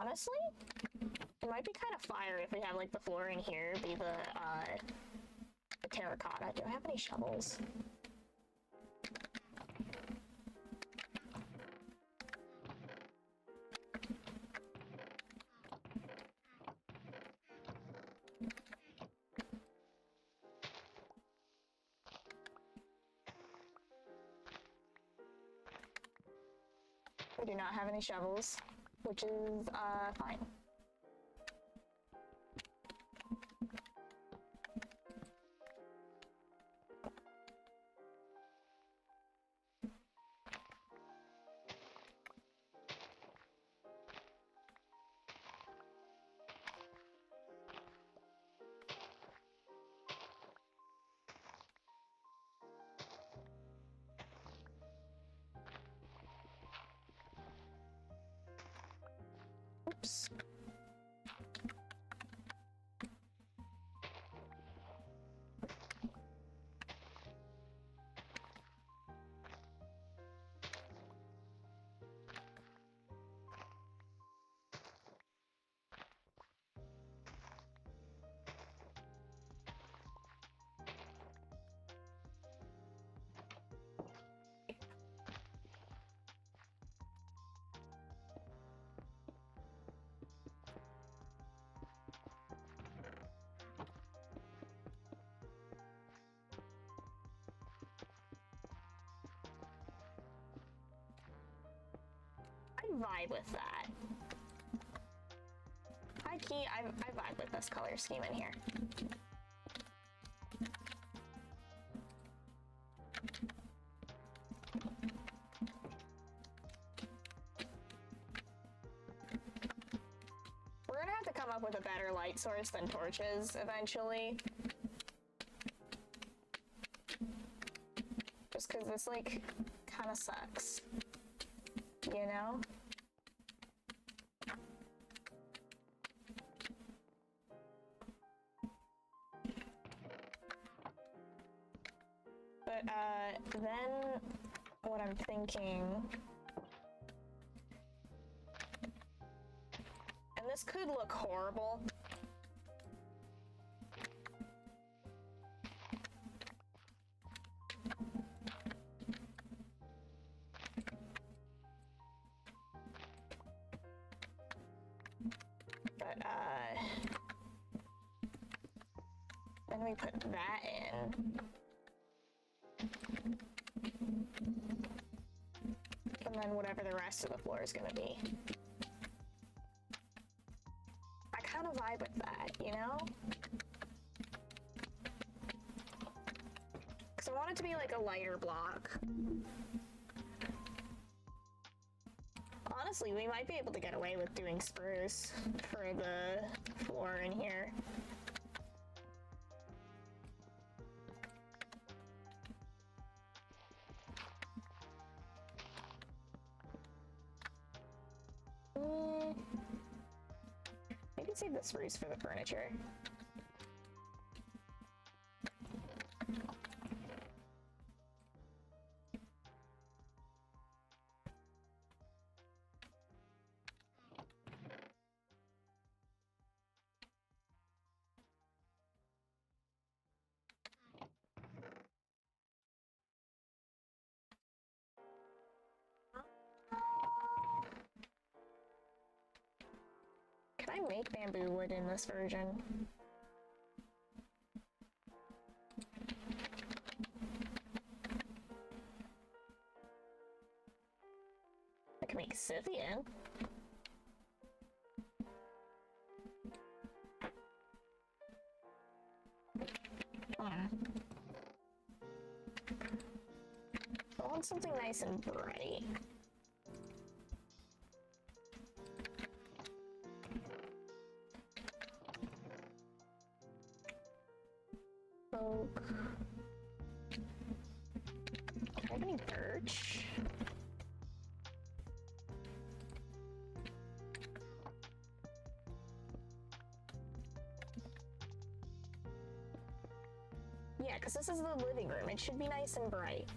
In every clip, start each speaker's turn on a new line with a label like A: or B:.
A: Honestly, it might be kind of fire if we have like the floor in here be the terracotta. Do I have any shovels? We do not have any shovels, which is fine. Oops. I vibe with that. High key, I vibe with this color scheme in here. We're gonna have to come up with a better light source than torches eventually. Just because this, like, kind of sucks. You know? But, then what I'm thinking, and this could look horrible, but, then we put that in. And then whatever the rest of the floor is gonna be. I kind of vibe with that, you know? Because I want it to be like a lighter block. Honestly, we might be able to get away with doing spruce for the floor in here. We can save the spruce for the furniture. Can I make bamboo wood in this version? I can make Scythian. I want something nice and bright. Oak. Do I have any birch? Yeah, because this is the living room. It should be nice and bright.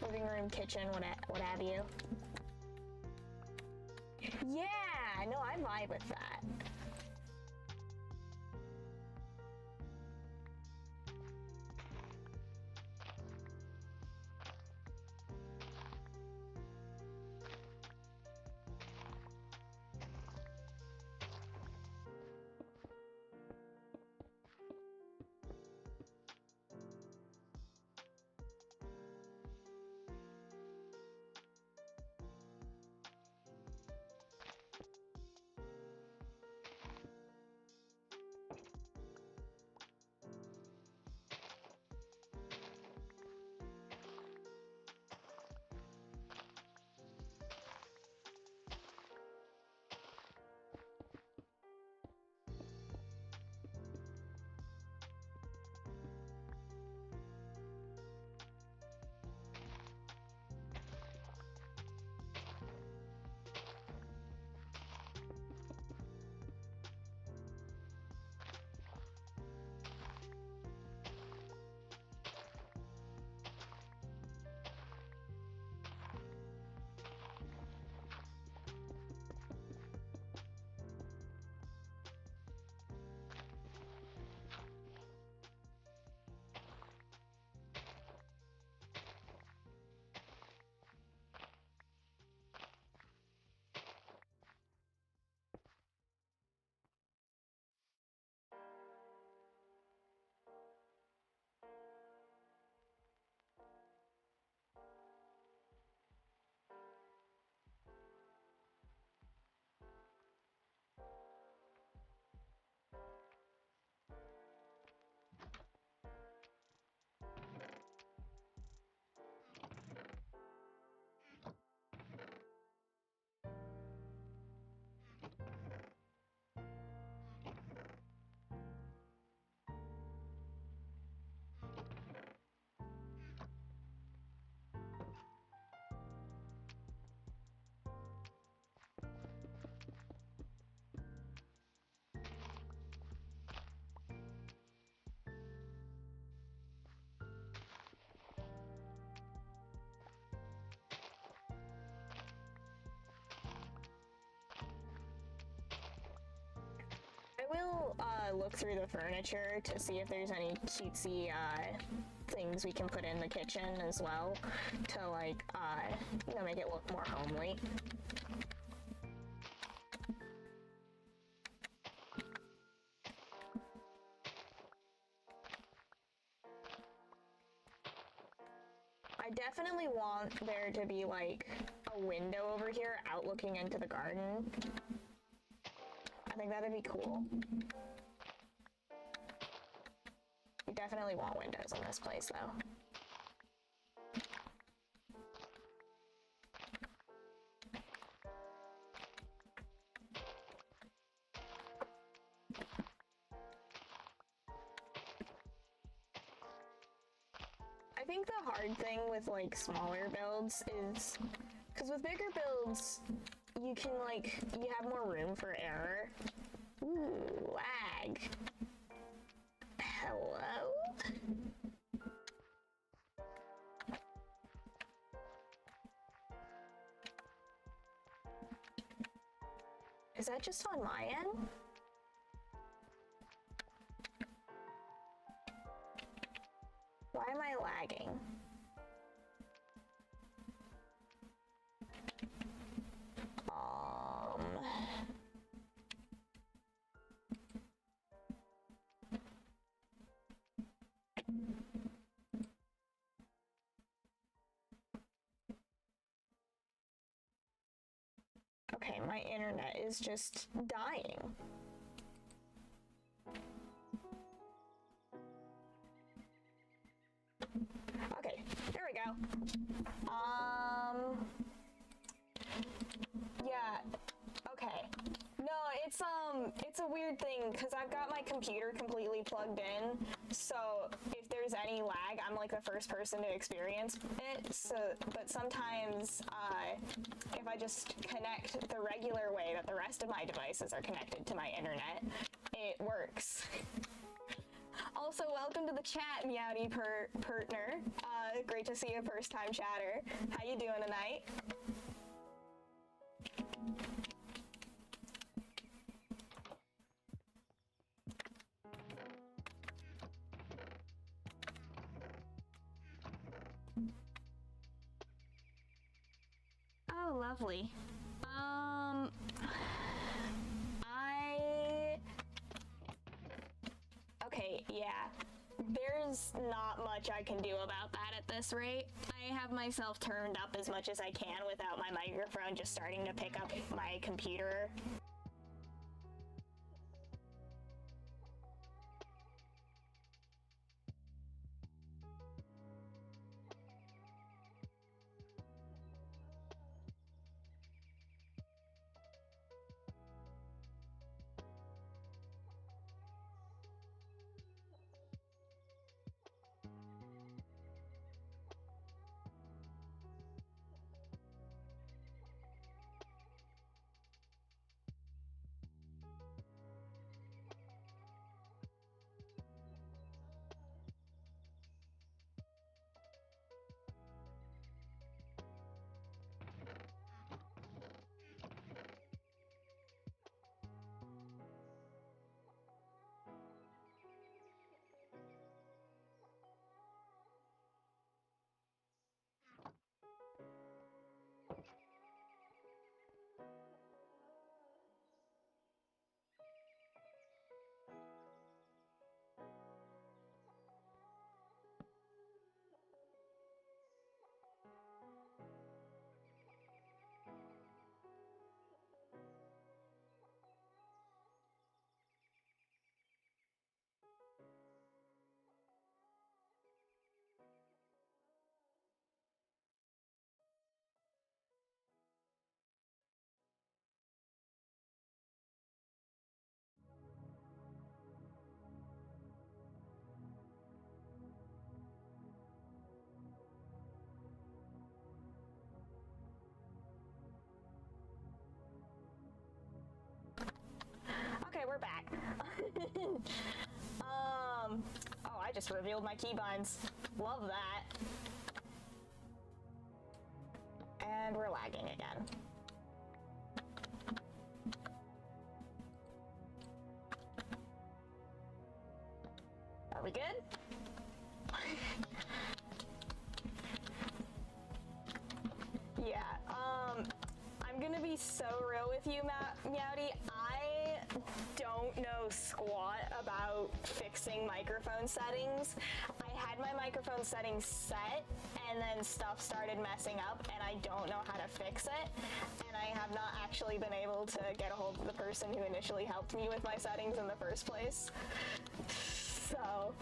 A: Living room, kitchen, what have you. Yeah! no, I vibe with that. I will look through the furniture to see if there's any cutesy things we can put in the kitchen as well to like, you know, make it look more homely. I definitely want there to be like a window over here out looking into the garden. I think that'd be cool. You definitely want windows in this place though. I think the hard thing with like smaller builds is, because with bigger builds, you can like, you have more room for error. Ooh, lag. Hello? Is that just on my end? Why am I lagging? Okay, my internet is just dying. Okay, there we go. Yeah, okay. No, it's a weird thing, because I've got my computer completely plugged in, so if there's any lag, I'm like the first person to experience it, so, but sometimes, if I just connect the regular way that the rest of my devices are connected to my internet, it works. Also, welcome to the chat, Meowdy Pertner. Great to see a first-time chatter. How you doing tonight? lovely. Okay, yeah. There's not much I can do about that at this rate. I have myself turned up as much as I can without my microphone just starting to pick up my computer. Okay, we're back. Oh, I just revealed my keybinds. Love that. And we're lagging again. Are we good? Yeah, I'm gonna be so real with you, Meowdy. I don't know squat about fixing microphone settings. I had my microphone settings set, and then stuff started messing up, and I don't know how to fix it, and I have not actually been able to get a hold of the person who initially helped me with my settings in the first place. So,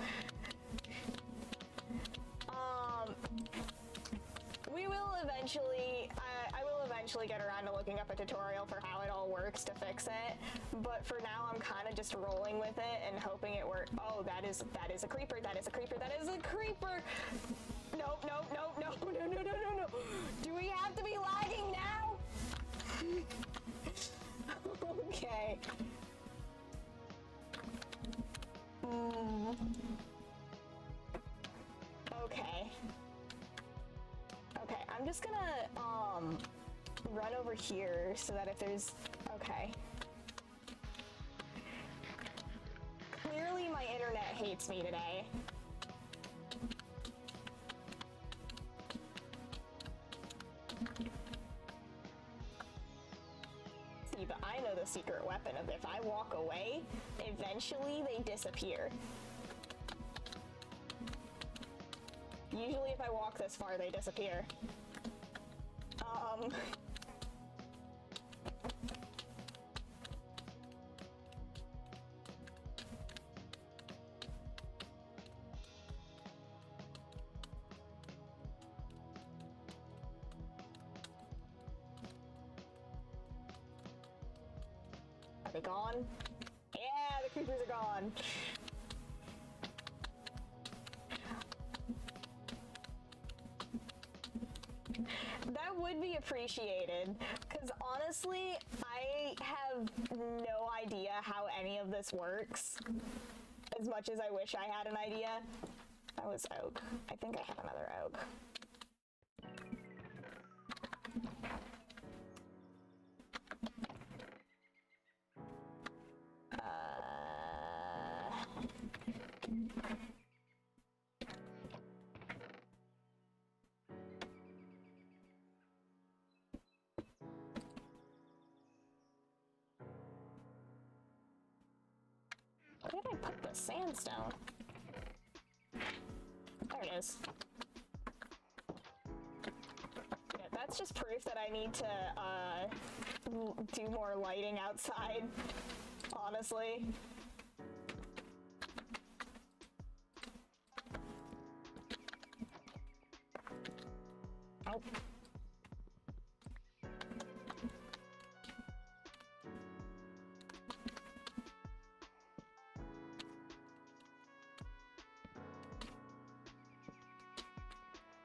A: we will eventually, I will eventually get around to looking up a tutorial for how it all works to fix it, but for now I'm kind of just rolling with it and hoping it works. Oh, that is a creeper, that is a creeper, that is a creeper! Nope, nope, nope, no, no, no, no, no, no! Do we have to be lagging now? Okay. Okay. Okay, I'm just gonna, run over here so that if there's... Okay. Clearly my internet hates me today. See, but I know the secret weapon of if I walk away, eventually they disappear. Usually if I walk this far, they disappear. Are they gone? Yeah, the creepers are gone. That would be appreciated, because honestly, I have no idea how any of this works, as much as I wish I had an idea. That was oak. I think I have another oak. did I put the sandstone? There it is. Yeah, that's just proof that I need to do more lighting outside, honestly. Oh.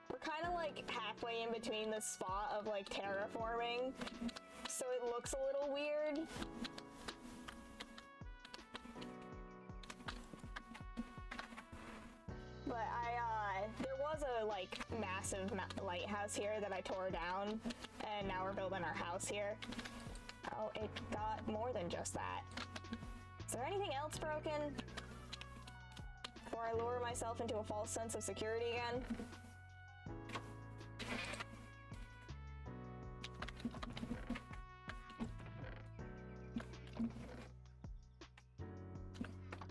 A: We're kind of like halfway in between the spot of like terraforming, so it looks a little weird. But there was a like massive lighthouse here that I tore down, and now we're building our house here. Oh, it got more than just that. Is there anything else broken? Before I lure myself into a false sense of security again?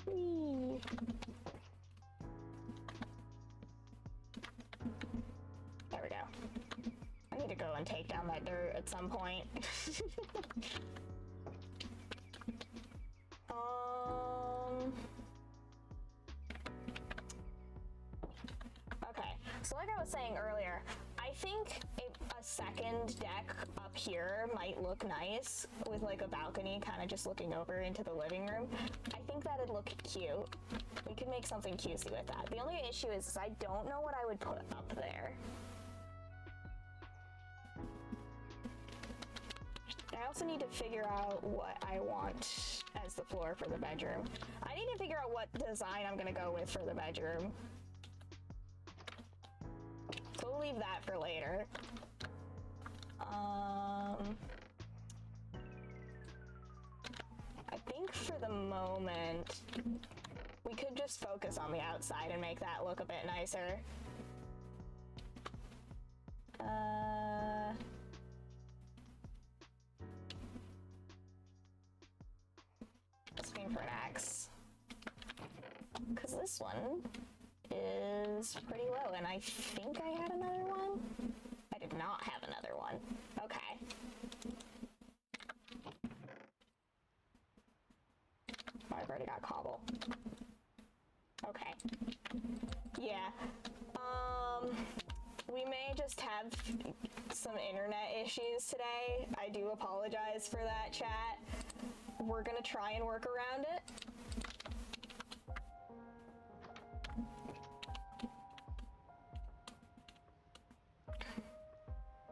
A: Whee. There we go. I need to go and take down that dirt at some point. Okay, so like I was saying earlier, I think a second deck up here might look nice with like a balcony kind of just looking over into the living room. I think that'd look cute. We could make something cutesy with that. The only issue is I don't know what I would put up there. I also need to figure out what I want as the floor for the bedroom. I need to figure out what design I'm gonna go with for the bedroom. So we'll leave that for later. I think for the moment, we could just focus on the outside and make that look a bit nicer. Looking for an axe. Because this one is pretty low, and I think I had another one? I did not have another one. Okay. Oh, I've already got cobble. Okay. Yeah. We may just have some internet issues today. I do apologize for that, chat. We're gonna try and work around it.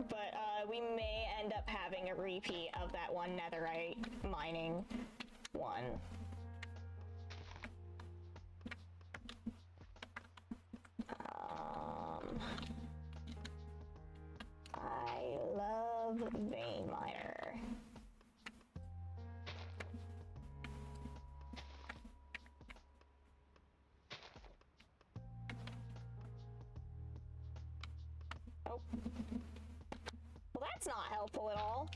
A: But we may end up having a repeat of that one netherite mining one. I love vein miner. Oh. Well, that's not helpful at all.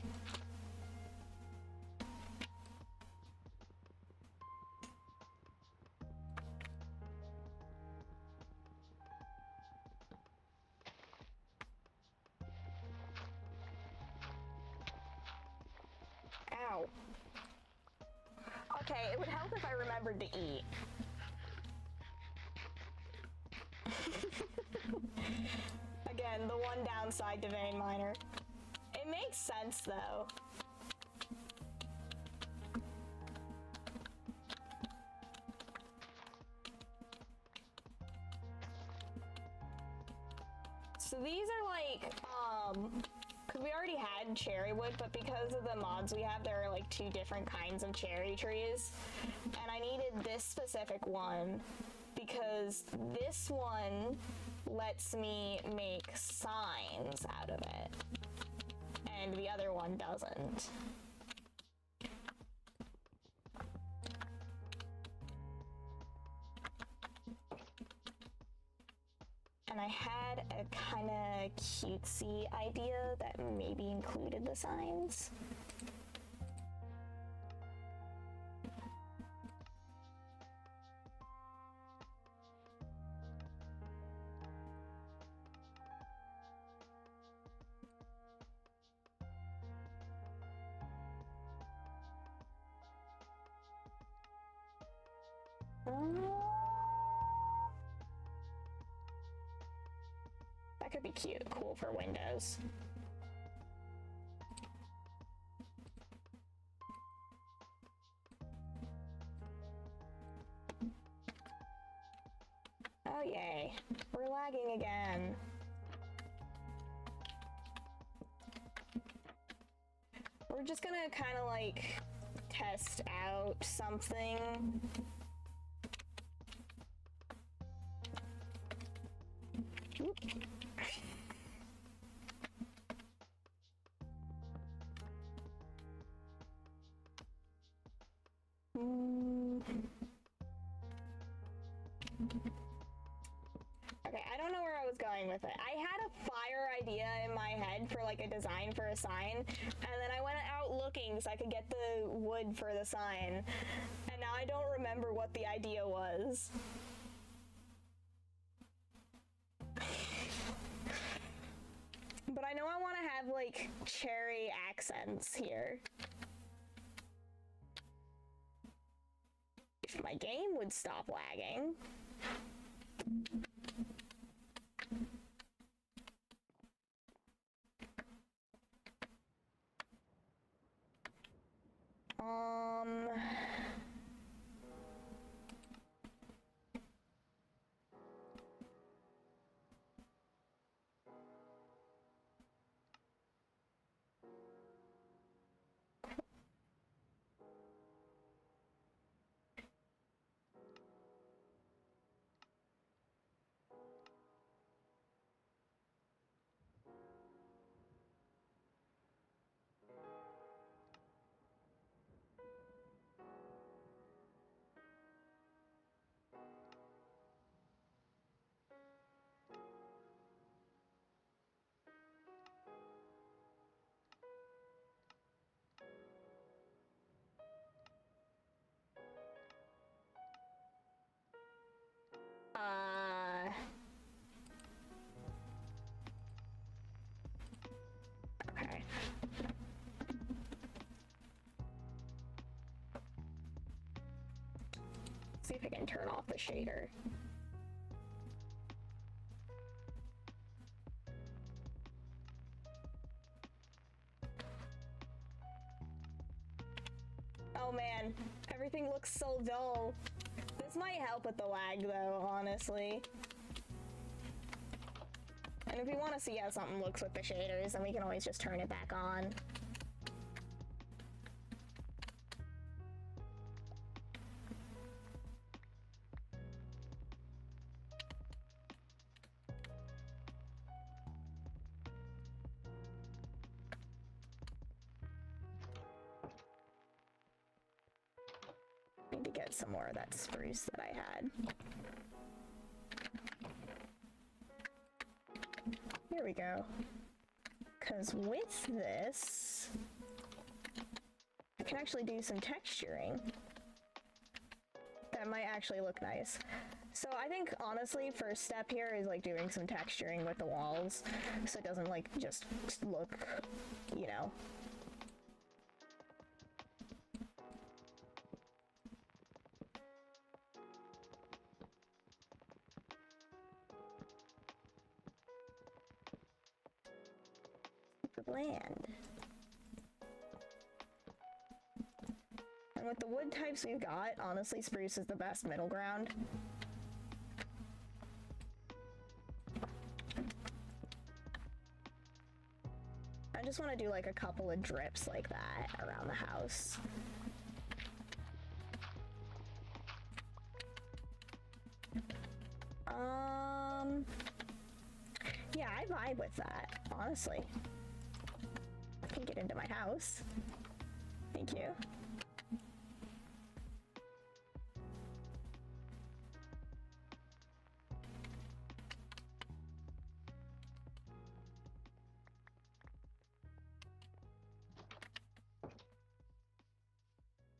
A: Ow. Okay, it would help if I remembered to eat. Again, the one downside to vein miner. It makes sense though. So these are like, because we already had cherry wood, but because of the mods we have, there are like two different kinds of cherry trees. And I needed this specific one because this one lets me make signs out of it, and the other one doesn't. And I had a kind of cutesy idea that maybe included the signs. That could be cute, cool for Windows. Oh yay, we're lagging again. We're just gonna kind of like test out something. Oop. Okay, I don't know where I was going with it. I had a fire idea in my head for like a design for a sign, and then I went out looking so I could get the wood for the sign, and now I don't remember what the idea was. But I know I want to have like cherry accents here. If my game would stop lagging. Okay. See if I can turn off the shader. Oh man, everything looks so dull. This might help with the lag though, honestly. And if we want to see how something looks with the shaders, then we can always just turn it back on. Need to get some more of that spruce that I had. Here we go. Because with this, I can actually do some texturing. That might actually look nice. So I think, honestly, first step here is, like, doing some texturing with the walls, so it doesn't, like, just look, you know. Bland. And with the wood types we've got, honestly, spruce is the best middle ground. I just want to do like a couple of drips like that around the house. Yeah, I vibe with that, honestly. I can get into my house. Thank you.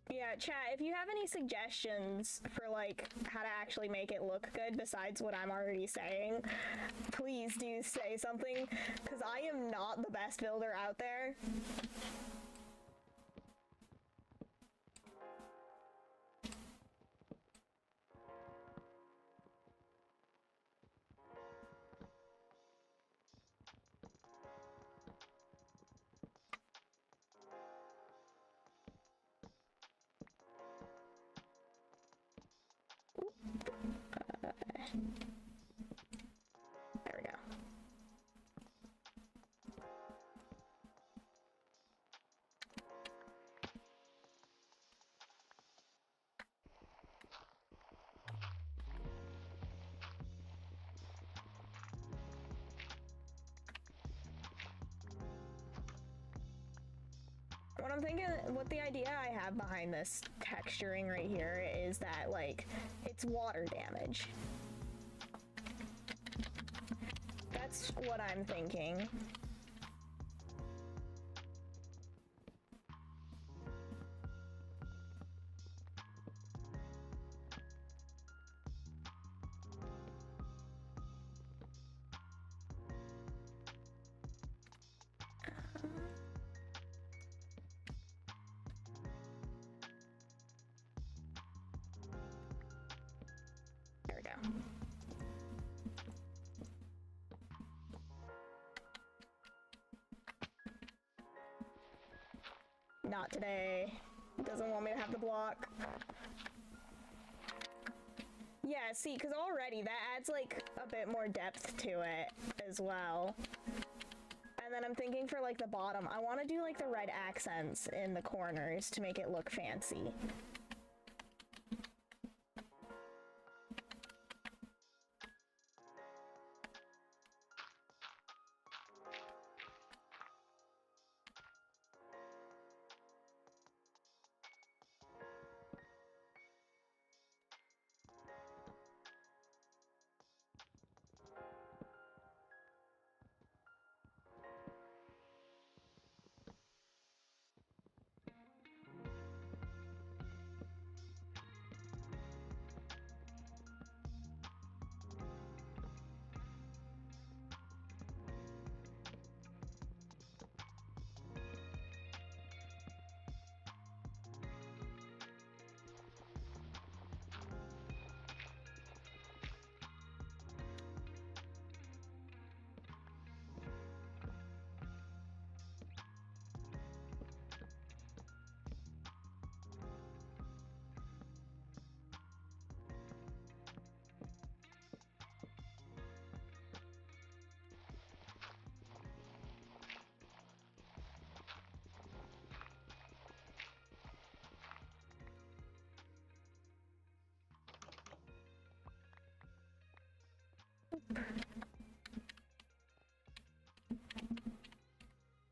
A: Yeah, chat, if you have any suggestions for, like, how to actually make it look good besides what I'm already saying, please do say something, because I am not the best builder out there. There we go. What I'm thinking, what the idea I have behind this texturing right here is that, like, it's water damage. That's what I'm thinking. There we go. Not today. It doesn't want me to have the block. Yeah, see, because already that adds like a bit more depth to it as well. And then I'm thinking for like the bottom, I want to do like the red accents in the corners to make it look fancy.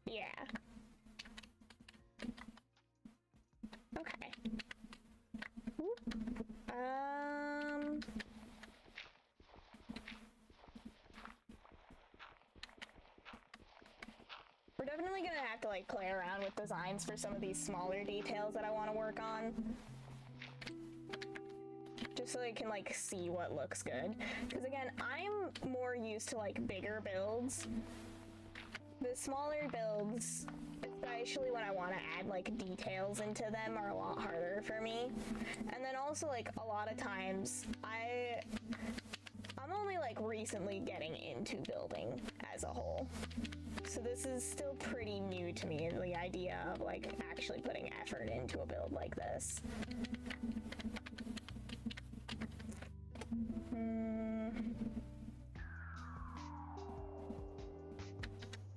A: Yeah. Okay. Whoop. We're definitely gonna have to like play around with designs for some of these smaller details that I want to work on. Just so I can like see what looks good. Because again, I'm more used to like bigger builds. The smaller builds, especially when I want to add like details into them, are a lot harder for me. And then also like a lot of times I'm only like recently getting into building as a whole. So this is still pretty new to me, the idea of like actually putting effort into a build like this.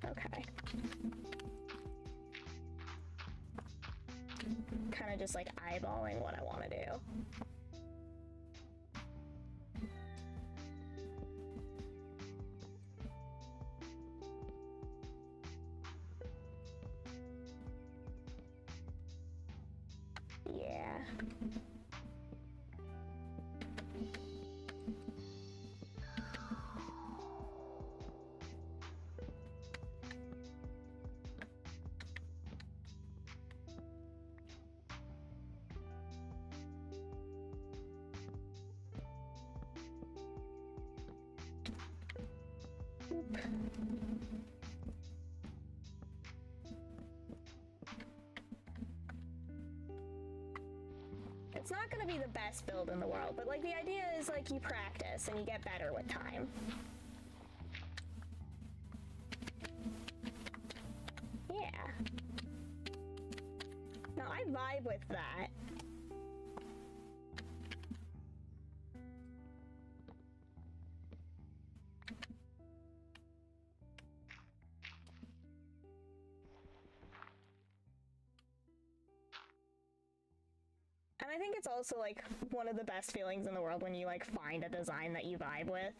A: Okay. Kind of just like eyeballing what I want to do. Yeah. It's not gonna be the best build in the world, but like the idea is like you practice and you get better with time. Yeah. No, I vibe with that. And I think it's also like one of the best feelings in the world when you like find a design that you vibe with.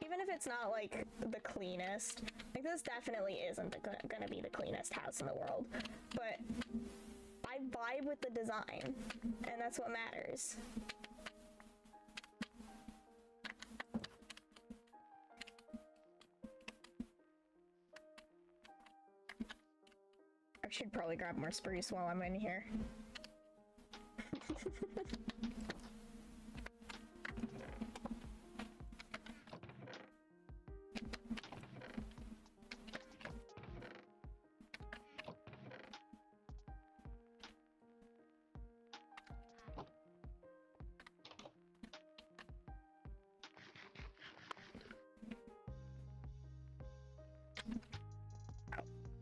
A: Even if it's not like the cleanest, like this definitely isn't gonna be the cleanest house in the world, but I vibe with the design, and that's what matters. I should probably grab more spruce while I'm in here.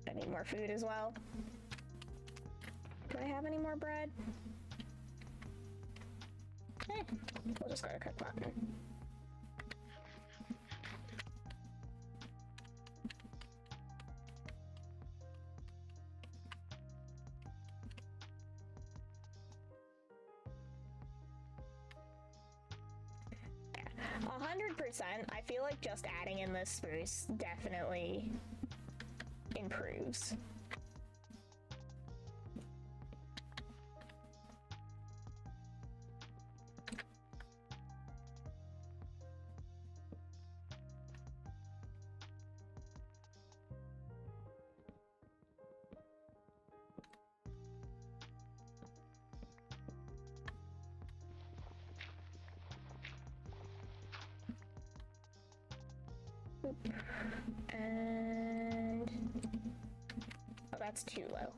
A: 'I need more food as well. Do I have any more bread? Eh, we'll just go to cook button. Yeah, 100%. I feel like just adding in this spruce definitely improves. And oh, that's too low.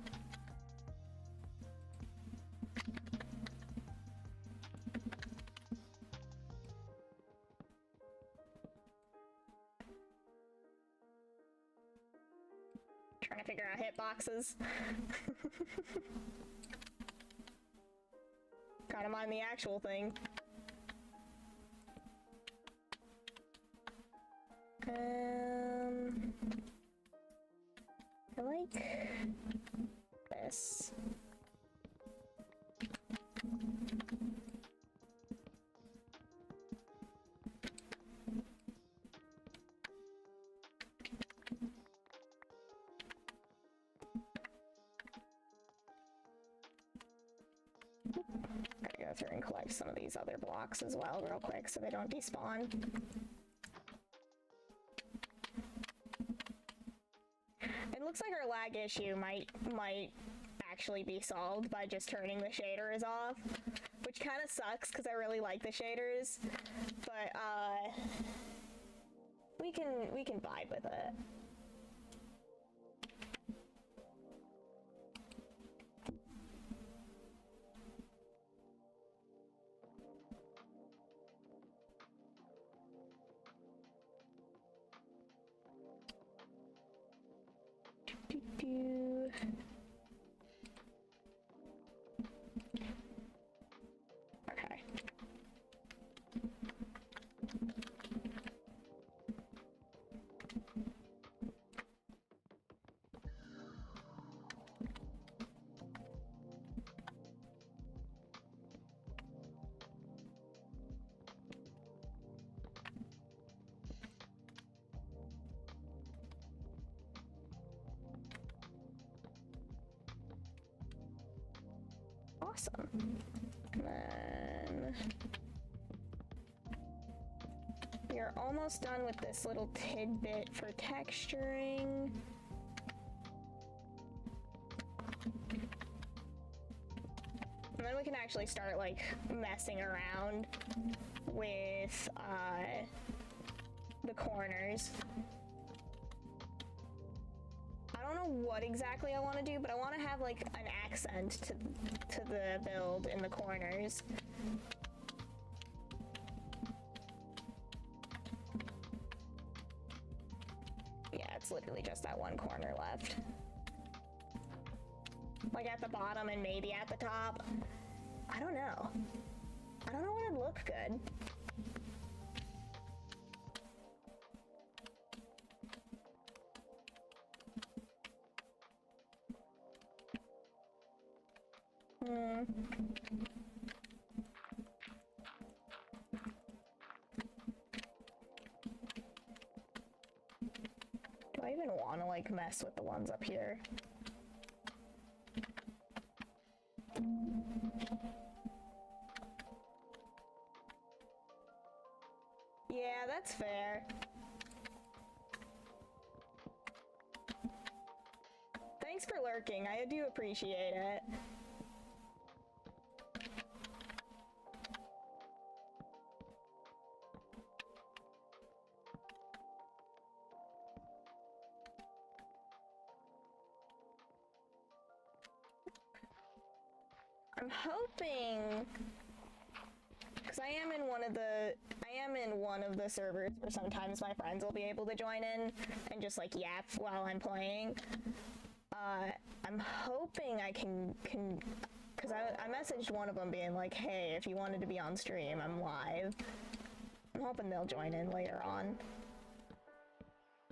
A: Trying to figure out hitboxes. Gotta mind the actual thing. I like this. Gotta go through and collect some of these other blocks as well real quick so they don't despawn. It looks like our lag issue might actually be solved by just turning the shaders off, which kind of sucks because I really like the shaders, but we can vibe with it. Okay. Awesome. And then we are almost done with this little tidbit for texturing. And then we can actually start like messing around with the corners. I don't know what exactly I want to do, but I want to have like an accent to the build in the corners. Yeah, it's literally just that one corner left. Like at the bottom and maybe at the top. I don't know. I don't know what it'd look good. Do I even want to, like, mess with the ones up here? Yeah, that's fair. Thanks for lurking, I do appreciate it. I'm hoping, because I am in one of the servers where sometimes my friends will be able to join in and just like yap while I'm playing. I'm hoping I can because I messaged one of them being like, hey, if you wanted to be on stream, I'm live. I'm hoping they'll join in later on.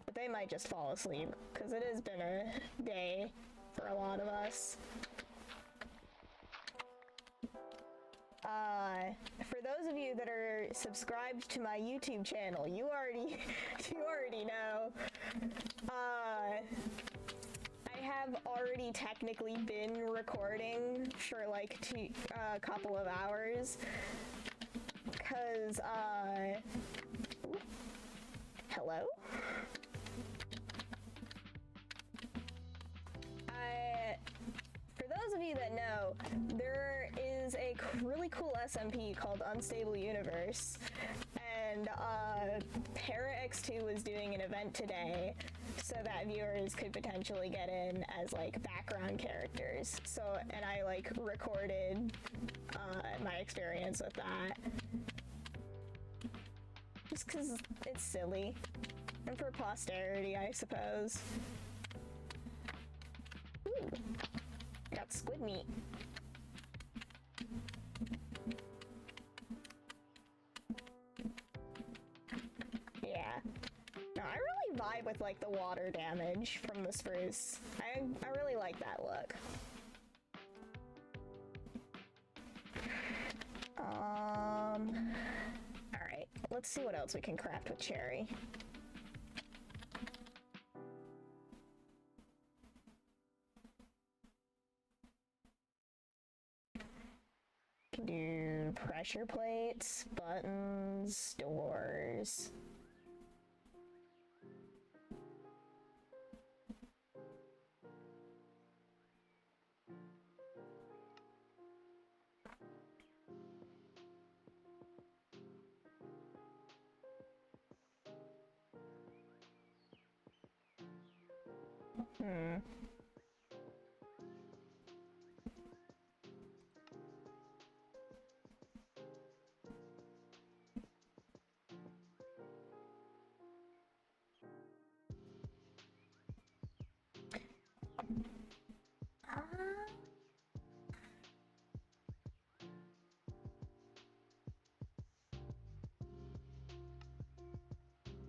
A: But they might just fall asleep, because it has been a day for a lot of us. For those of you that are subscribed to my YouTube channel, you already know. I have already technically been recording for like a couple of hours, cause hello? For those of you that know, there is a really cool SMP called Unstable Universe, and Para-X2 was doing an event today so that viewers could potentially get in as like background characters. So, and I like recorded my experience with that. Just cause it's silly. And for posterity, I suppose. Ooh. Got squid meat. Yeah. No, I really vibe with like the water damage from the spruce. I really like that look. Alright, let's see what else we can craft with cherry. Can do pressure plates, buttons, doors.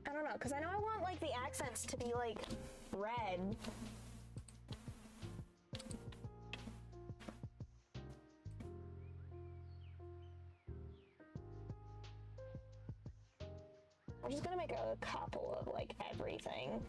A: I don't know, because I know I want like the accents to be like red. I'm just gonna make a couple of like everything.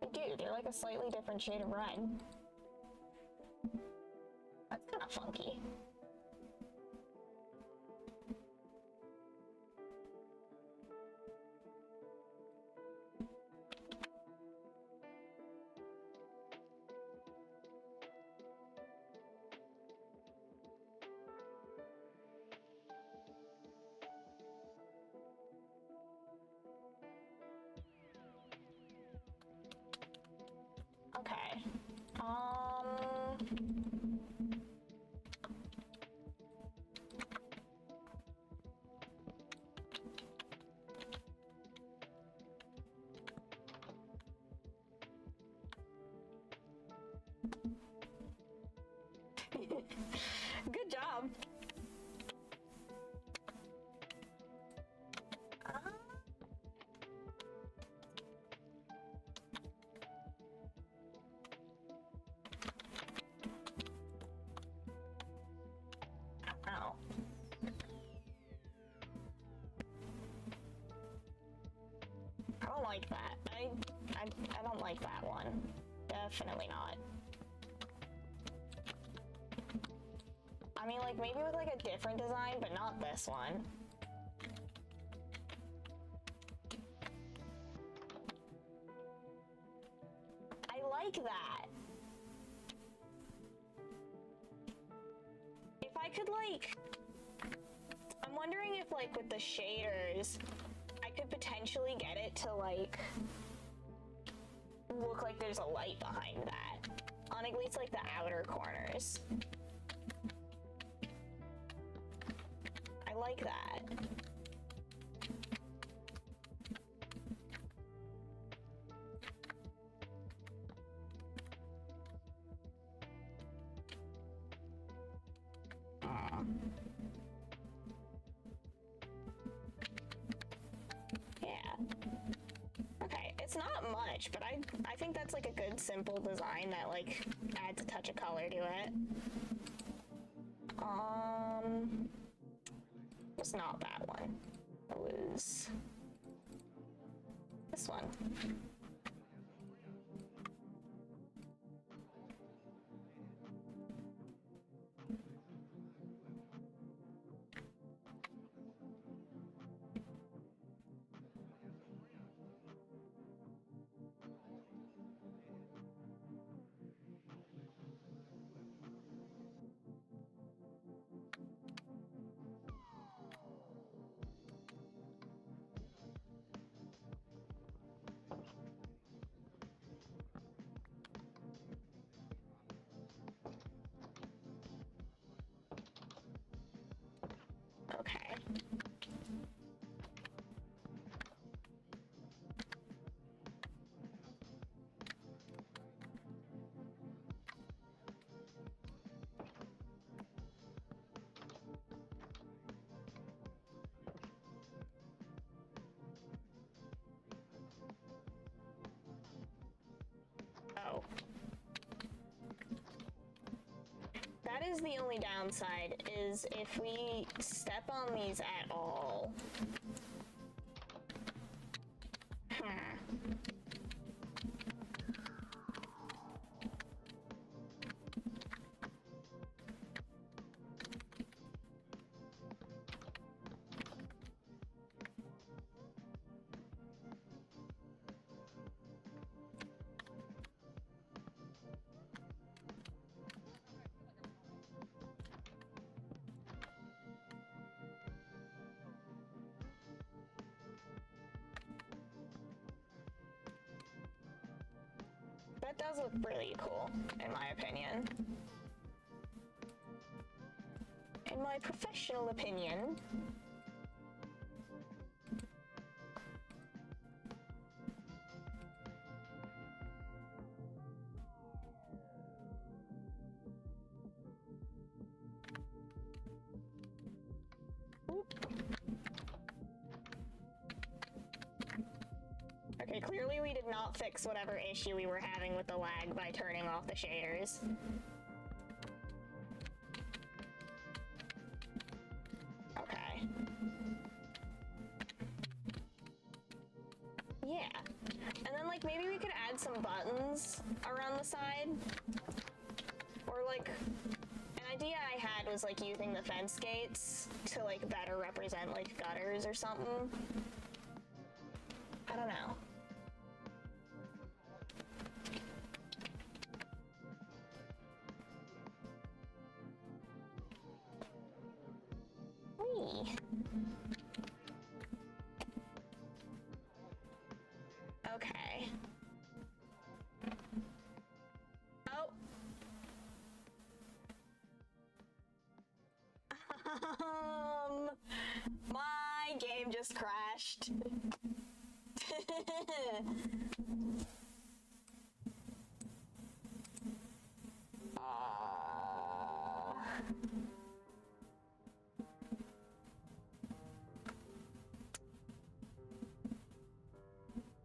A: They do, they're like a slightly different shade of red. That's kind of funky. Okay. Good job. Wow. I don't like that. I don't like that one. Definitely not. I mean, like, maybe with, like, a different design, but not this one. I like that. If I could, like... I'm wondering if, like, with the shaders, I could potentially get it to, like, look like there's a light behind that. On at least, like, the outer corners. I like that. Yeah. Okay, it's not much, but I think that's like a good simple design that like adds a touch of color to it. It's not that one. It was this one. Okay. Oh. That is the only downside, is if we step on these at all. That does look really cool, in my opinion. In my professional opinion. Okay, clearly we did not fix whatever issue we were having with the lag by turning off the shaders. Okay. Yeah. like maybe we could add some buttons around the side. Or like, an idea I had was like using the fence gates to like better represent like gutters or something. I don't know. Whee. Okay. Oh. My game just crashed.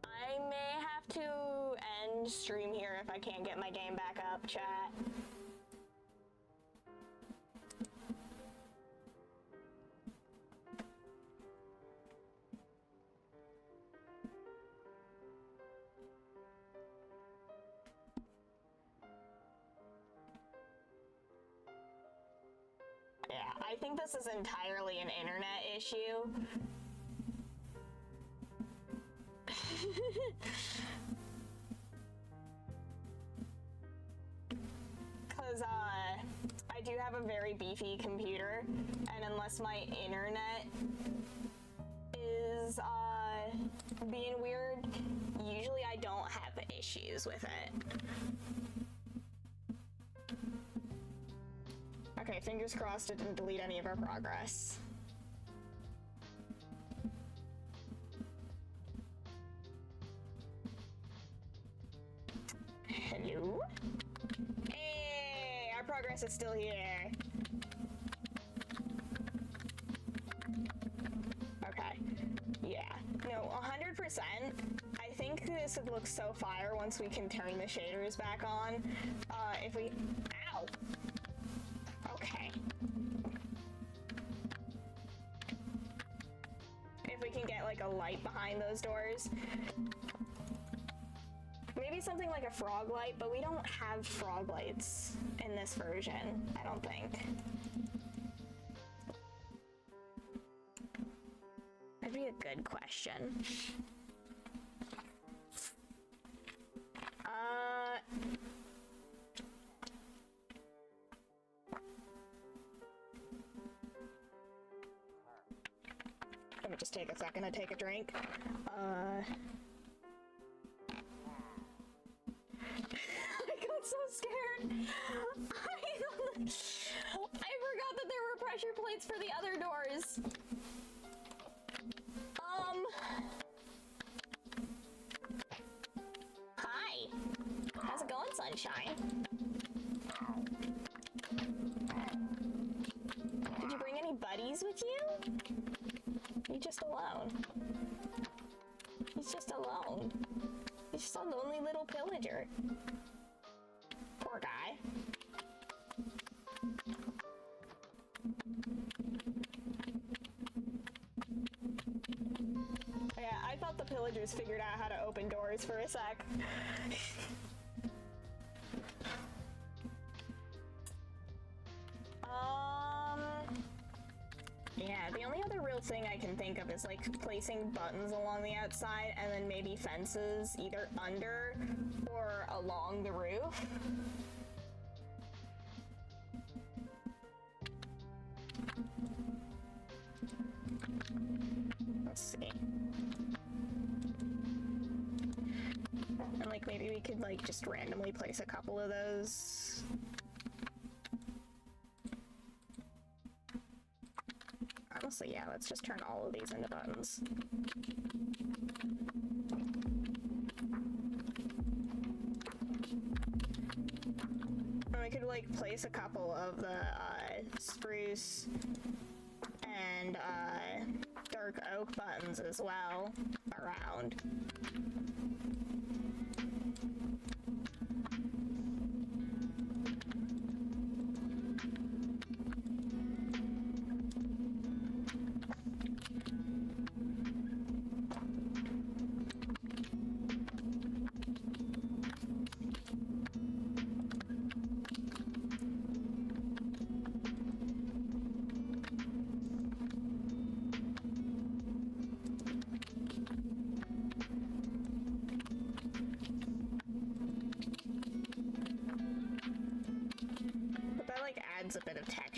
A: I may have to end stream here if I can't get my game back up, chat. Yeah, I think this is entirely an internet issue. Because, I do have a very beefy computer, and unless my internet is, being weird, usually I don't have issues with it. Okay, fingers crossed it didn't delete any of our progress. Hello? Hey, our progress is still here. Okay. Yeah. No, 100%. I think this would look so fire once we can turn the shaders back on. If we... Ow! Okay. If we can get like a light behind those doors. Maybe something like a frog light, but we don't have frog lights in this version, I don't think. That'd be a good question. Let me just take a second to take a drink. I got so scared. I forgot that there were pressure plates for the other doors. Hi. How's it going, sunshine? Did you bring any buddies with you? You're just alone. He's just alone. He's just a lonely little pillager. Poor guy. Yeah, I thought the pillagers figured out how to open doors for a sec. Yeah, the only other real thing I can think of is like placing buttons along the outside and then maybe fences either under or along the roof. Let's see. And like maybe we could like just randomly place a couple of those. Honestly, yeah, let's just turn all of these into buttons. And we could like place a couple of the spruce and dark oak buttons as well around.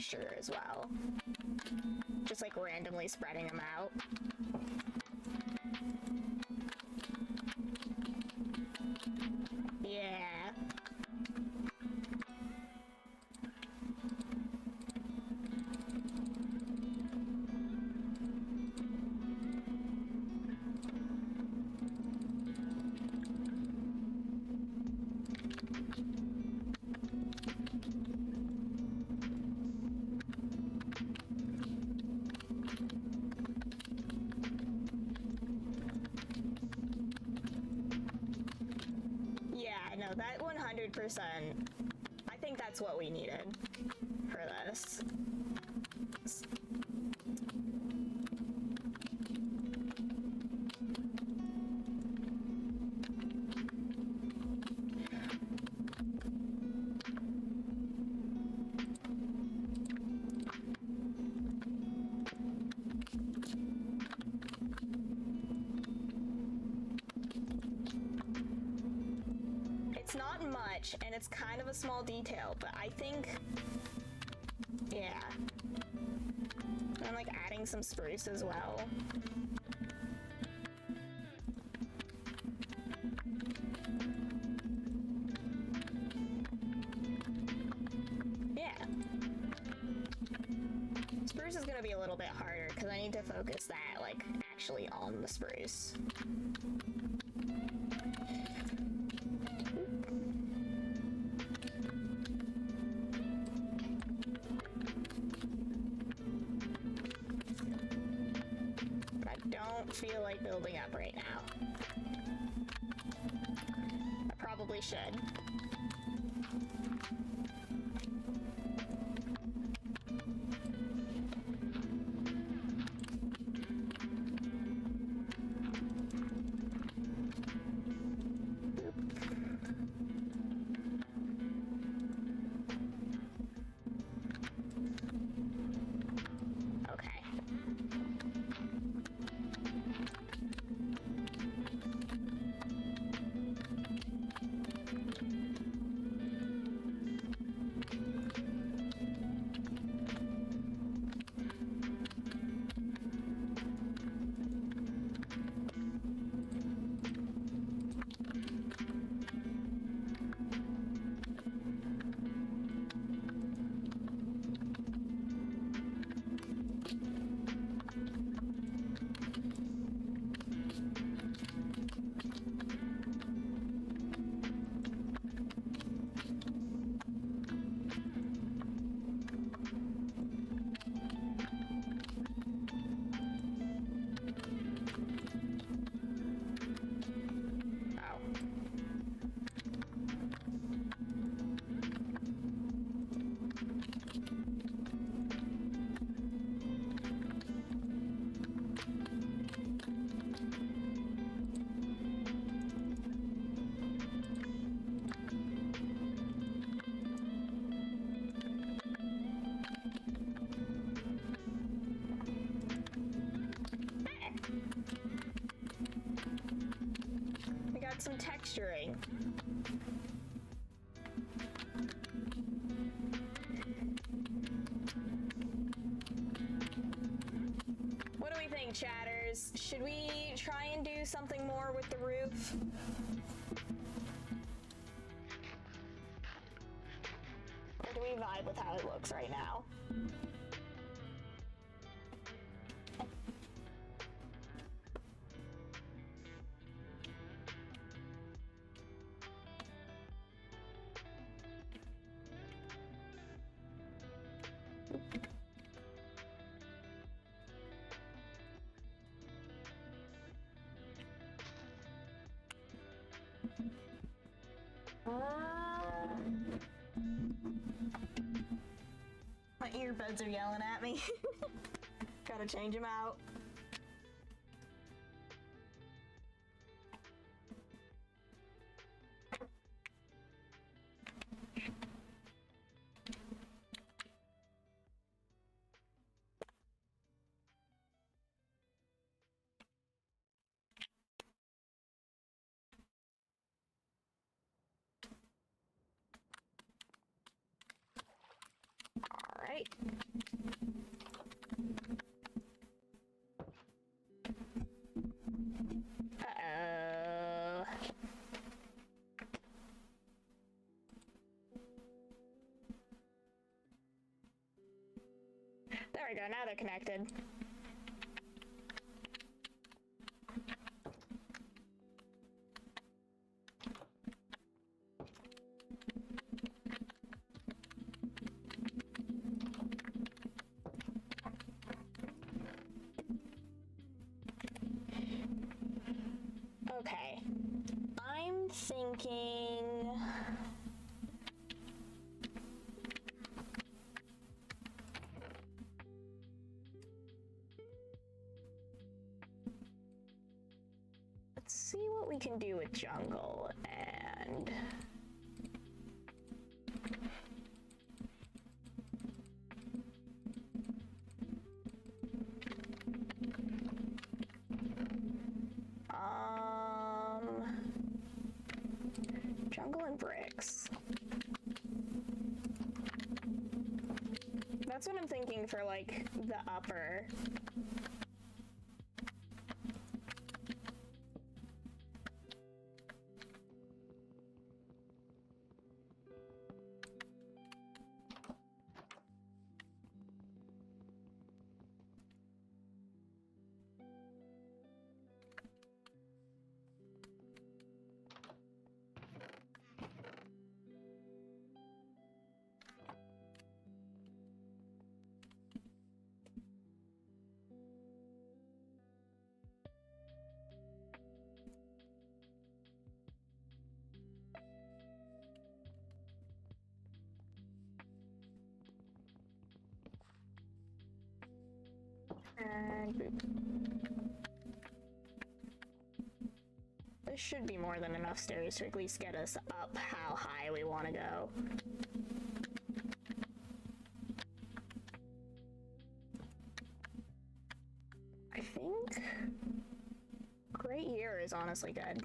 A: texture as well. Just like randomly spreading them out. Yeah. No, that 100%, I think that's what we needed for this. It's not much, and it's kind of a small detail, but I think, yeah. I'm like adding some spruce as well. Yeah. Spruce is gonna be a little bit harder, because I need to focus that, like, actually on the spruce. Feel like building up right now. I probably should. Some texturing. What do we think, chatters? Should we try and do something more with the roof? Or do we vibe with how it looks right now? My earbuds are yelling at me. Gotta change them out. All right. we go, now they're connected. Okay, I'm thinking... Let's see what we can do with jungle and... Jungle and bricks. That's what I'm thinking for, like, the upper. And boop. This should be more than enough stairs to at least get us up how high we want to go. I think right here is honestly good.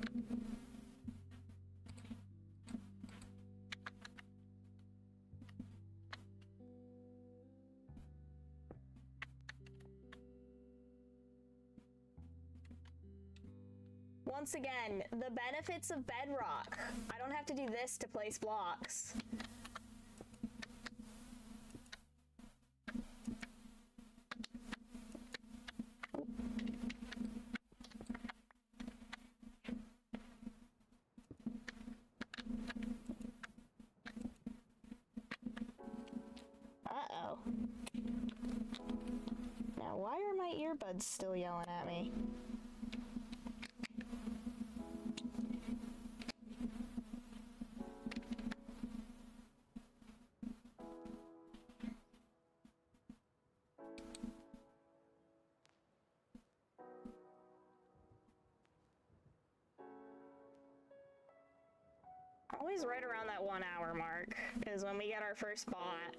A: Once again, the benefits of bedrock. I don't have to do this to place blocks. Uh-oh. Now, why are my earbuds still yelling at me? Always right around that 1 hour mark is when we get our first bot.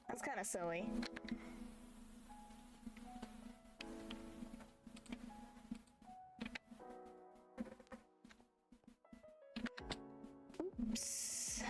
A: That's kind of silly. Oops.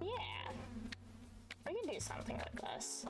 A: Yeah, we can do something like this.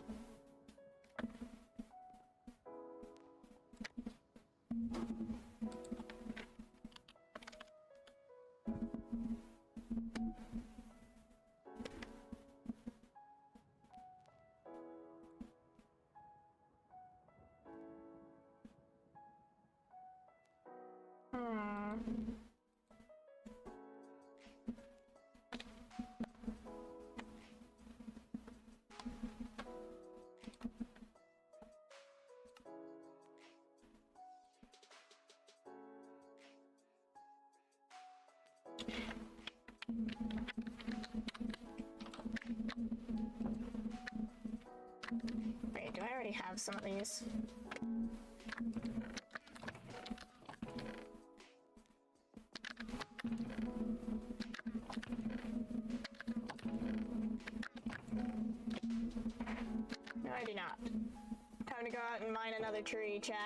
A: some of these. No, I do not. Time to go out and mine another tree, chat.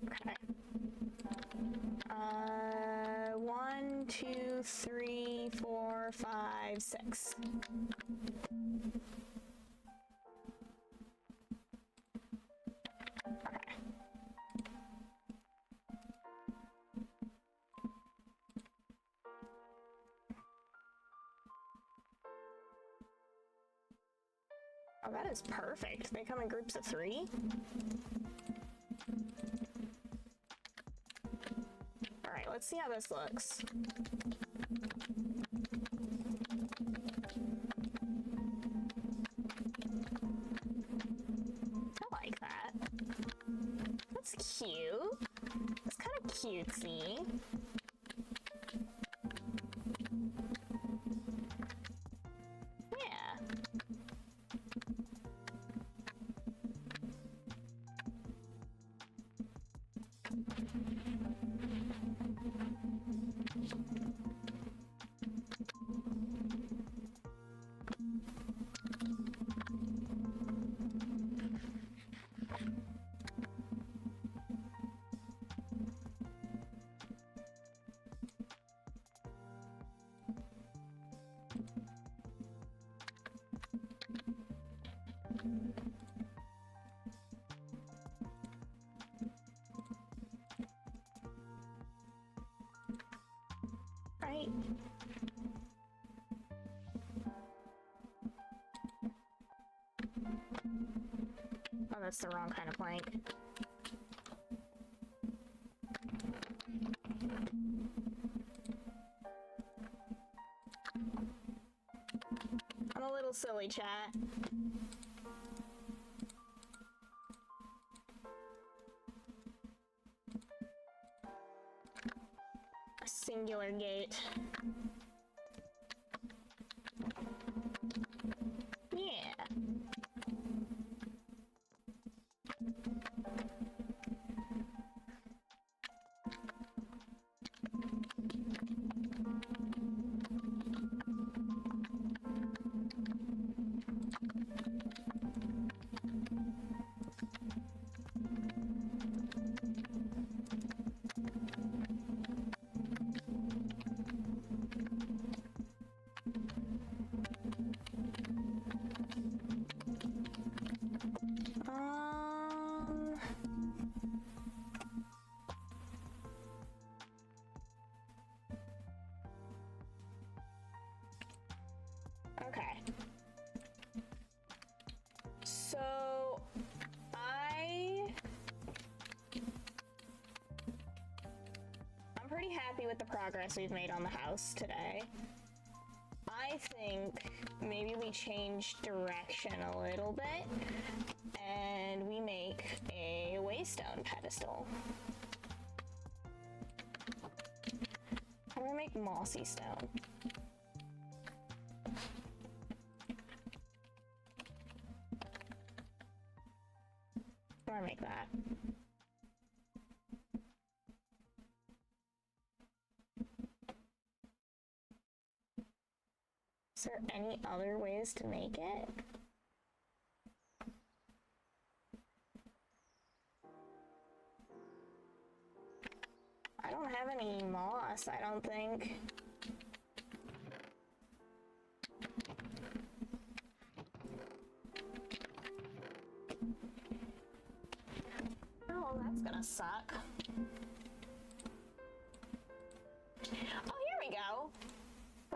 A: Okay. 1, 2, 3, 4, 5, 6. Okay. Oh, that is perfect. They come in groups of 3? Alright, let's see how this looks. I like that. That's cute. It's kind of cutesy. Yeah. Right. Oh, that's the wrong kind of plank. I'm a little silly, chat. A singular gate. Yeah. Okay. So, I'm pretty happy with the progress we've made on the house today. I think maybe we change direction a little bit and we make a waystone pedestal. I'm gonna make mossy stone. I'm gonna make that. Is there any other ways to make it? I don't have any moss, I don't think. Oh, that's gonna suck.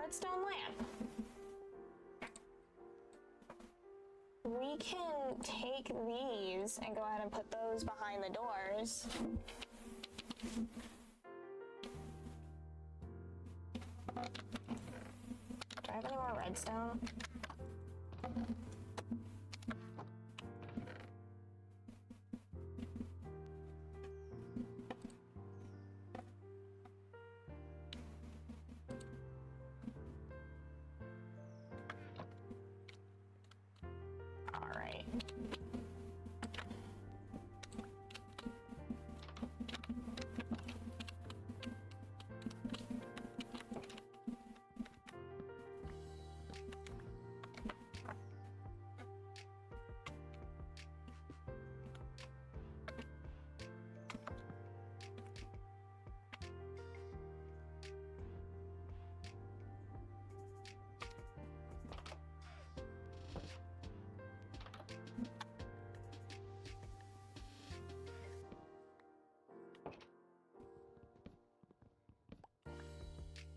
A: redstone lamp. We can take these and go ahead and put those behind the doors. Do I have any more redstone? All right.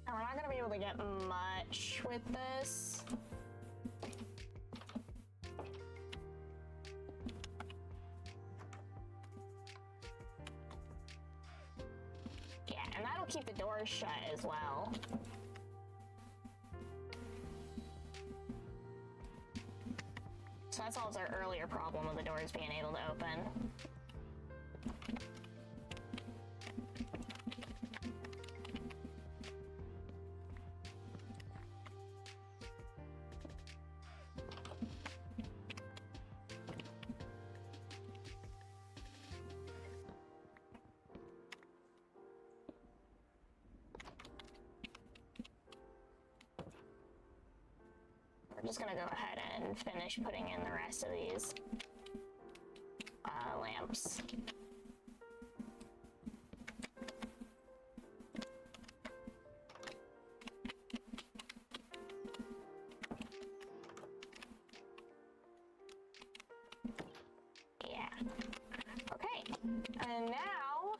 A: And we're not gonna be able to get much with this. Yeah, and that'll keep the doors shut as well. So that solves our earlier problem of the doors being able to open. We're just gonna go ahead and finish putting in the rest of these lamps. Yeah. Okay. And now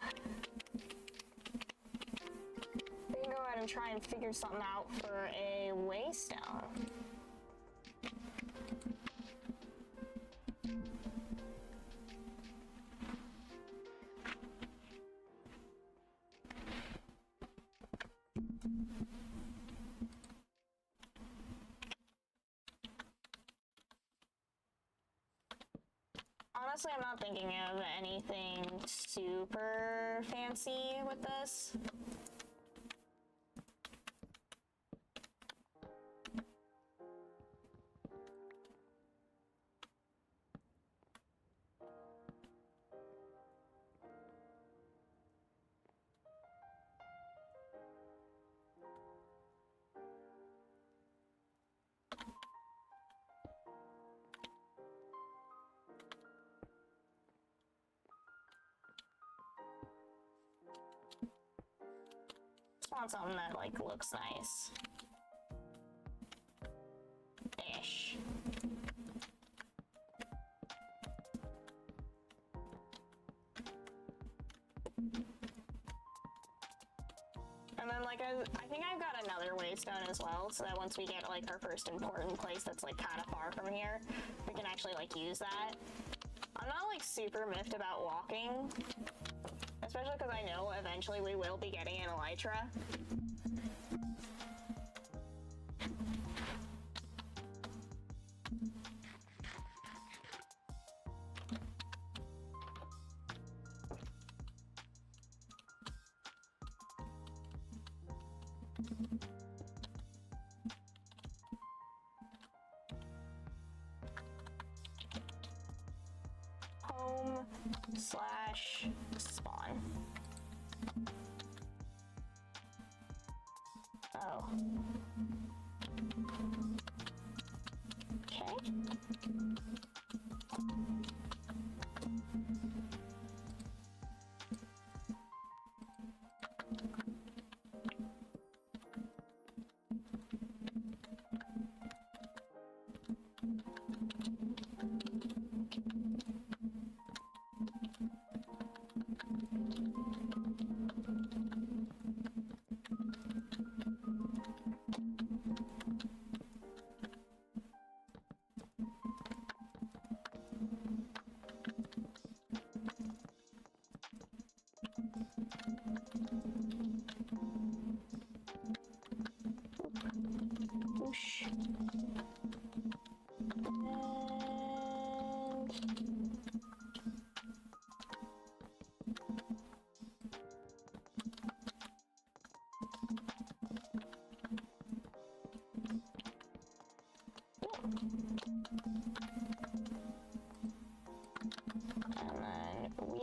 A: we can go ahead and try and figure something out for a waystone. Honestly, I'm not thinking of anything super fancy with this. Just want something that, like, looks nice. Ish. And then, like, I think I've got another waystone as well, so that once we get, like, our first important place that's, like, kind of far from here, we can actually, like, use that. I'm not, like, super miffed about walking, especially because I know eventually we will be getting an elytra. Home/spawn. Oh. Okay.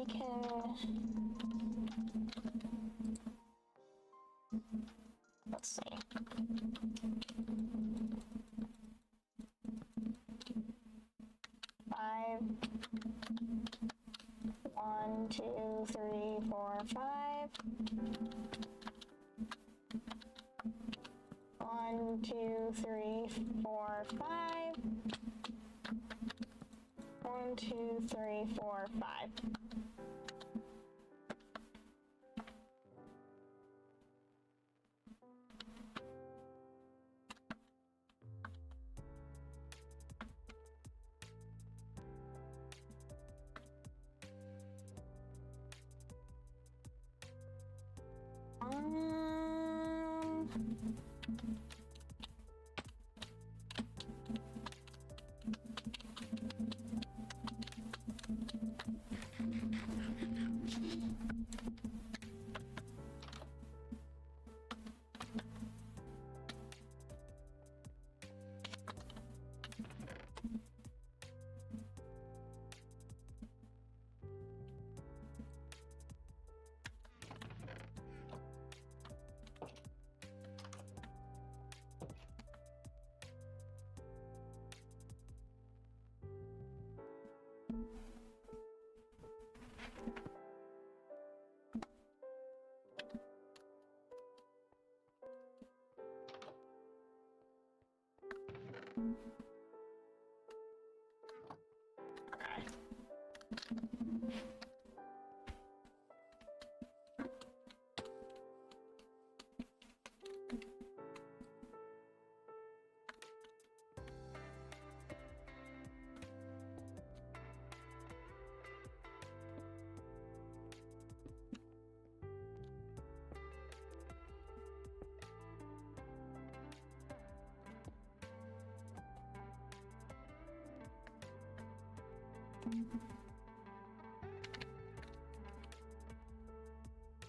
A: we can... Let's see. Five. 1, 2, 3, 4, 5. 1, 2, 3, 4, 5. 1, 2, 3, 4, 5.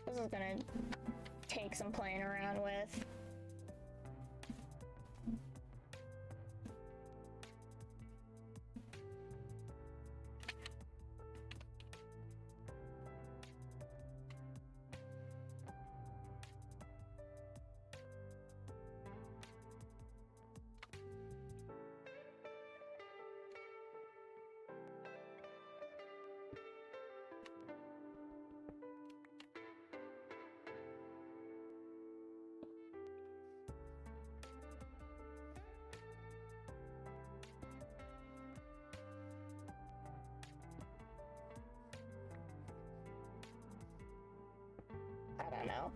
A: This is gonna take some playing around with. I don't know.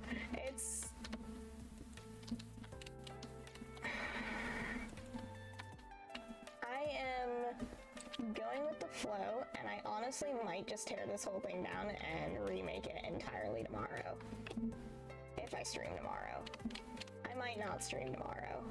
A: I am going with the flow, and I honestly might just tear this whole thing down and remake it entirely tomorrow. If I stream tomorrow. I might not stream tomorrow.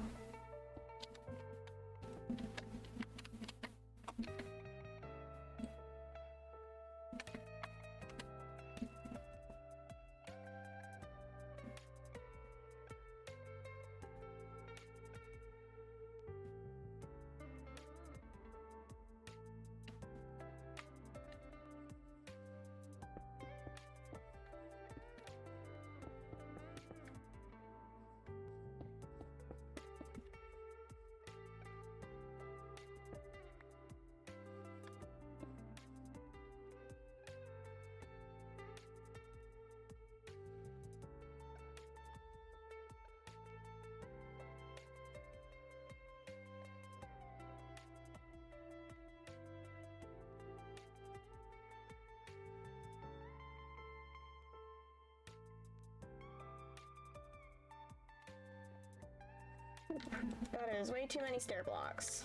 A: That is way too many stair blocks.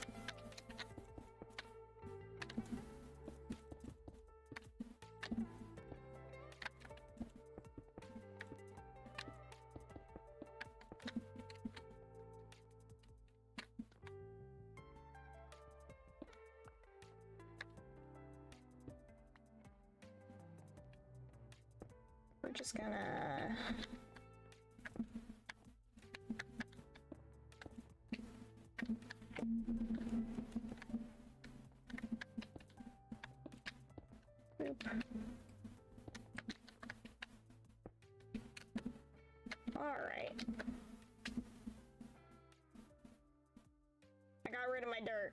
A: We're just gonna... Boop. Alright. I got rid of my dirt.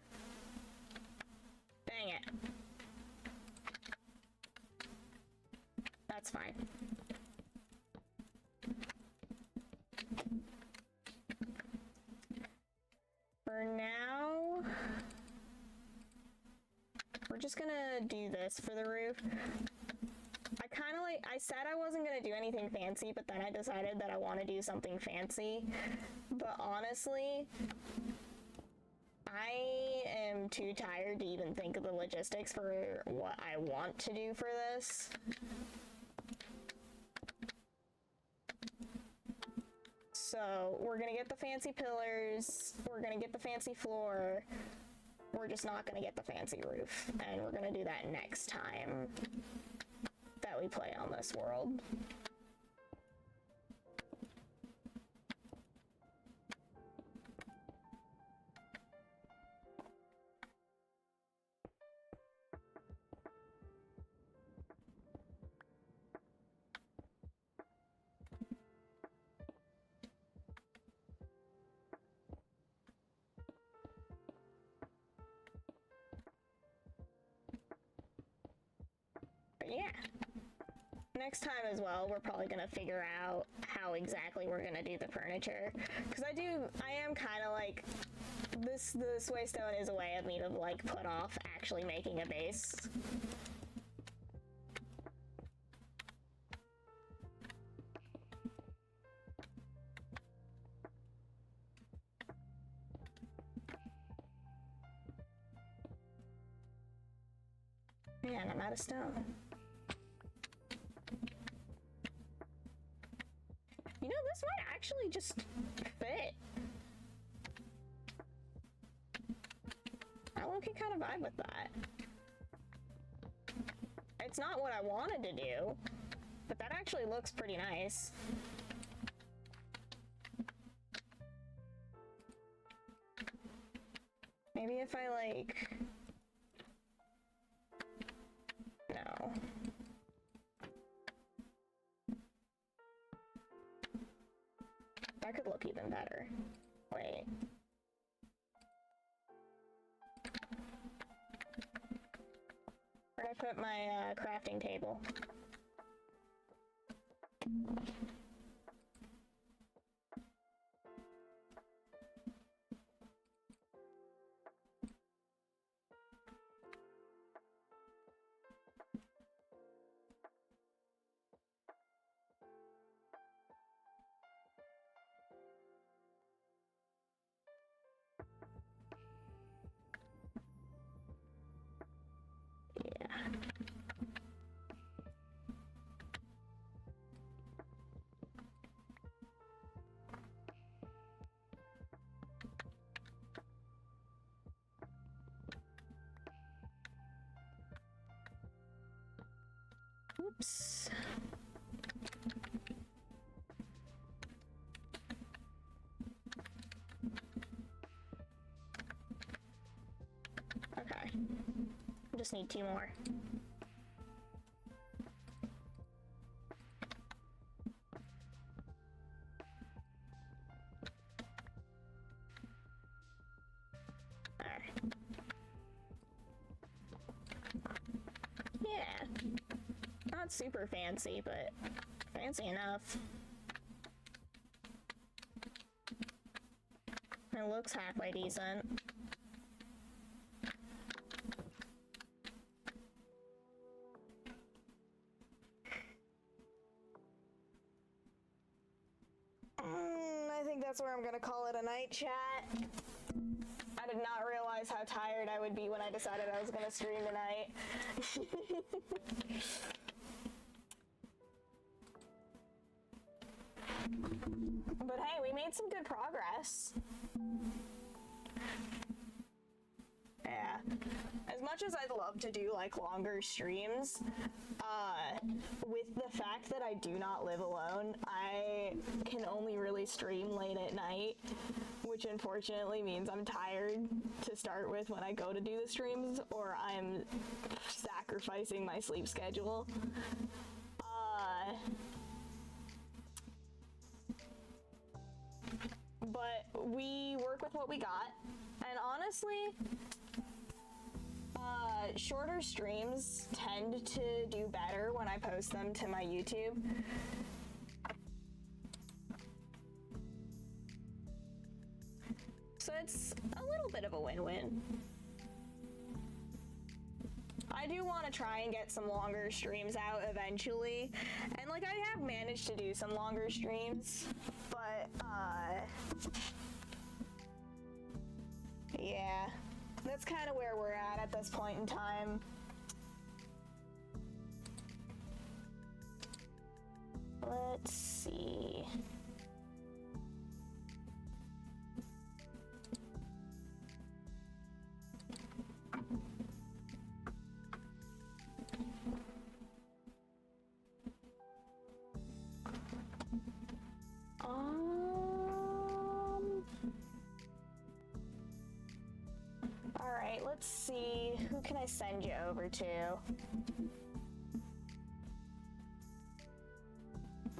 A: Dang it. That's fine. For now, we're just gonna do this for the roof. I said I wasn't gonna do anything fancy, but then I decided that I want to do something fancy. But honestly, I am too tired to even think of the logistics for what I want to do for this. So we're gonna get the fancy pillars, we're gonna get the fancy floor, we're just not gonna get the fancy roof, and we're gonna do that next time that we play on this world. Yeah. Next time as well, we're probably gonna figure out how exactly we're gonna do the furniture. Because I am kind of like, the sway stone is a way of me to like put off actually making a base. Man, I'm out of stone. You know, this might actually just fit. I low-key kind of vibe with that. It's not what I wanted to do, but that actually looks pretty nice. Maybe if I like... No. That could look even better. Wait. Where'd I put my crafting table? Oops. Okay. I just need 2 more. There. Yeah. Not super fancy, but fancy enough. It looks halfway decent. I think that's where I'm gonna call it a night, chat. I did not realize how tired I would be when I decided I was gonna stream tonight. But hey, we made some good progress. Yeah. As much as I'd love to do like longer streams, with the fact that I do not live alone, I can only really stream late at night, which unfortunately means I'm tired to start with when I go to do the streams, or I'm sacrificing my sleep schedule. but we work with what we got, and honestly, shorter streams tend to do better when I post them to my YouTube. So it's a little bit of a win-win. I do want to try and get some longer streams out eventually, and like I have managed to do some longer streams, but yeah, that's kind of where we're at this point in time. Let's see. All right, let's see. Who can I send you over to?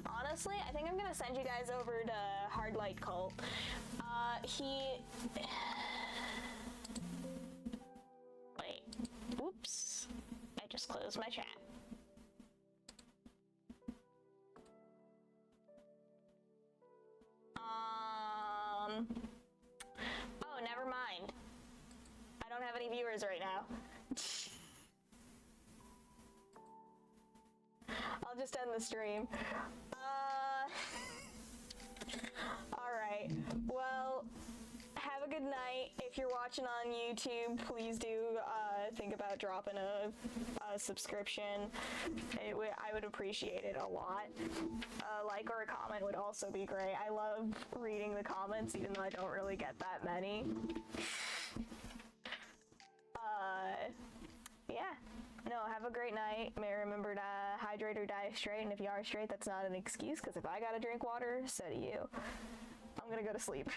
A: Honestly, I think I'm gonna send you guys over to Hard Light Cult. Wait. Oops. I just closed my chat. Oh, never mind. I don't have any viewers right now. I'll just end the stream. Alright. Well, have a good night. If you're watching on YouTube, please do think about dropping a subscription. I would appreciate it a lot. A like or a comment would also be great. I love reading the comments, even though I don't really get that many. Yeah. No, have a great night. May remember to hydrate or die straight, and if you are straight, that's not an excuse, because if I gotta drink water, so do you. I'm gonna go to sleep.